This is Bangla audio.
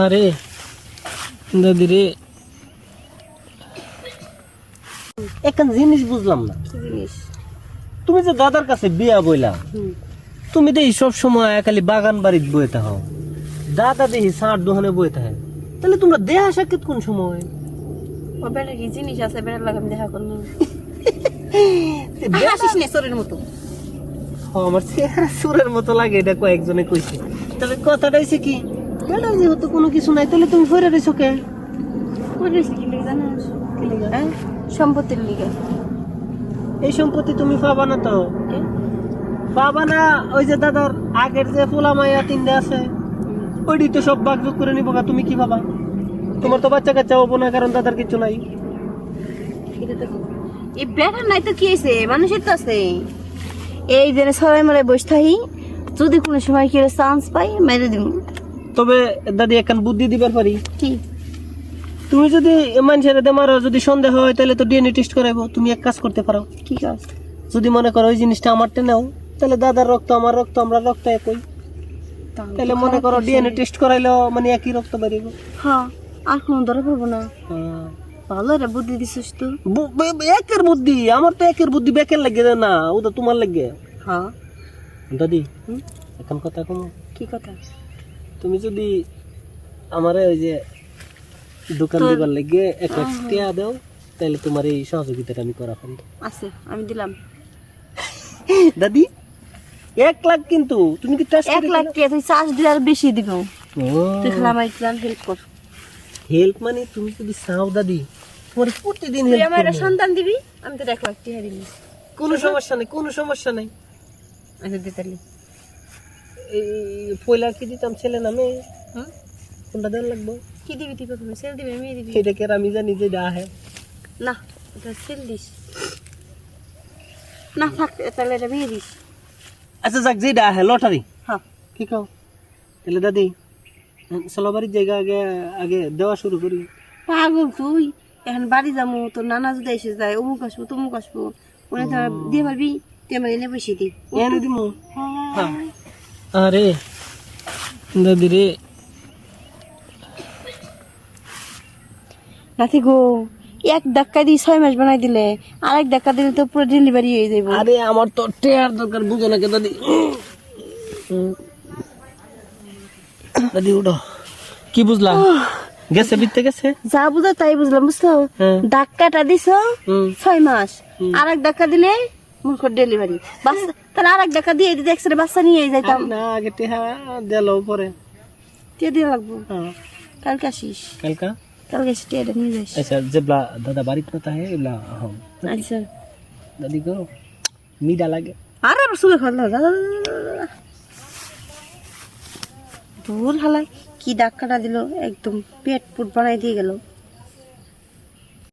আরে দাদি রে, এখন জিনিস বুঝলাম না। তুমি যে দাদার কাছে বিয়া বইলা, তুমি দেখি সব সময় খালি বাগান বাড়িত বয়ে থাকো, দাদা দেখি সার দোকানে বয়ে থাকে, তাহলে তোমরা দেহা সাক্ষাৎ কোন সময়? ও বেটা কি জিনিস আছে বেটার লাগাম দেখা করলো সুরের মতো। আমার চেহারা সুরের মতো লাগে, এটা কয়েকজনে কইছে। তবে কথাটা হইছে কি, বেটার যেহেতু কোনো কিছু নাই, তাহলে তুমি ফেরে রয়েছো কে? সম্পত্তির লিগে। এই সম্পত্তি তুমি পাবা না তো, পাবা না। ওই যে দাদার আগের যে পোলা মাইয়া তিনটে আছে, ওইটি তো সব ভাগযোগ করে নিবো। তুমি কি ভাবা? তোমার তো বাচ্চা কাচ্চা হবো না, কারণ দাদার কিছু নাই। এই বেটার নাই তো কি হয়েছে, মানুষের তো আছে। এই যে সবাই মারে বসে থাকি, যদি কোনো সময় কি চান্স পাই মেরে দিব। তবে দাদি এখন বুদ্ধি দিবার পারি কি, তুমি যদি মানুষের মারো, যদি সন্দেহ হয়, তাহলে তো ডিএনএ টেস্ট করাইবো। তুমি এক কাজ করতে পারো। কি কাজ? যদি মনে করো ওই জিনিসটা আমারটা নাও, তাহলে দাদার রক্ত আমার রক্ত, আমরা রক্ত একই, তাহলে মনে করো ডিএনএ টেস্ট করাইলো মানে একই রক্ত বেরিব। হ্যাঁ, আর কোনো ধরা পড়বো না। ভালো একটা বুদ্ধি দিছিস তো। একের বুদ্ধি, আমার তো একের বুদ্ধি বেকের লাগে না, ওটা তোমার লাগে। হ্যাঁ দাদি, এখন কথা কম। কি কথা? তুমি যদি আমারে ওই যে দোকান দিবার লাগে 1 লাখ টাকা দাও, তাহলে তোমার এই সহযোগিতাটা আমি করা পারি। আছে, আমি দিলাম। দাদি 1 লাখ, কিন্তু তুমি কি 1 লাখ টাকা তুই চার্জ দিলে আর বেশি দিব। তুই খালি আমার একটু হেল্প কর। হেল্প মানে তুমি যদি চাও দাদি, তোমার প্রতিদিন তুই হেল্প আমার একটা করব। সন্তান দিবি, আমি তো 1 লাখ টাকা দিবি। কোনো সমস্যা নেই, কোনো সমস্যা নেই। আচ্ছা দিতালি। এই পয়লা কি দিতাম ছেলে নামে, কোনটা দেওয়ার লাগবে? কি দিবি তুই প্রথমে? সেল দিবি, মেয়ে দিবি? এটা কি আর আমি জানি যে এটা আহে? না, এটা সেল দিস না। থাক, তাহলে এটা মেয়ে দিস। আচ্ছা যাক, যেটা আহে লটারি। হ্যাঁ, কি কও? তাহলে দাদি চলো বাড়ির জায়গা আগে আগে দেওয়া শুরু করি। পাগল তুই। এখন বাড়ি যাবো, তোর নানা যদি এসে যায়, অমুক আসবো তমুক আসবো, ওনে তো দিয়ে পারবি, তুই আমার এনে বসে দি। এনে দিমু। আরে দাদি রে, নাতি গো, 1 ধাক্কা দিয়ে 6 মাস বানাই দিলে, আর 1 ধাক্কা দিলে তো পুরো ডেলিভারি হয়ে যাবো। আরে আমার তো টেয়ার দরকার, বুঝো না কে দাদি। দাদি উঠো। কি বুঝলা? গেছে বিতে গেছে, যা বুঝা তাই বুঝলাম, বুঝছো? ধাক্কাটা দিছ 6 মাস, আর 1 ধাক্কা দিলে মূর্খ ডেলিভারি। বাচ্চা তাহলে আর 1 ধাক্কা দিয়ে দিতে একসাথে বাচ্চা নিয়ে যাইতাম না। আগে টেহা দিলো পরে টিয়া দিয়ে লাগবো। কালকে আসিস, কালকে এসে টিয়াটা নিয়ে যাইস। আচ্ছা যেবলা দাদা বাড়িতে না থাকে এগুলা আচ্ছা দাদি গো মিডা লাগে। আর আবার শুয়ে খাওয়া দূর হালাই কি ধাক্কাটা দিল, একদম পেট পুট বানাই দিয়ে গেল।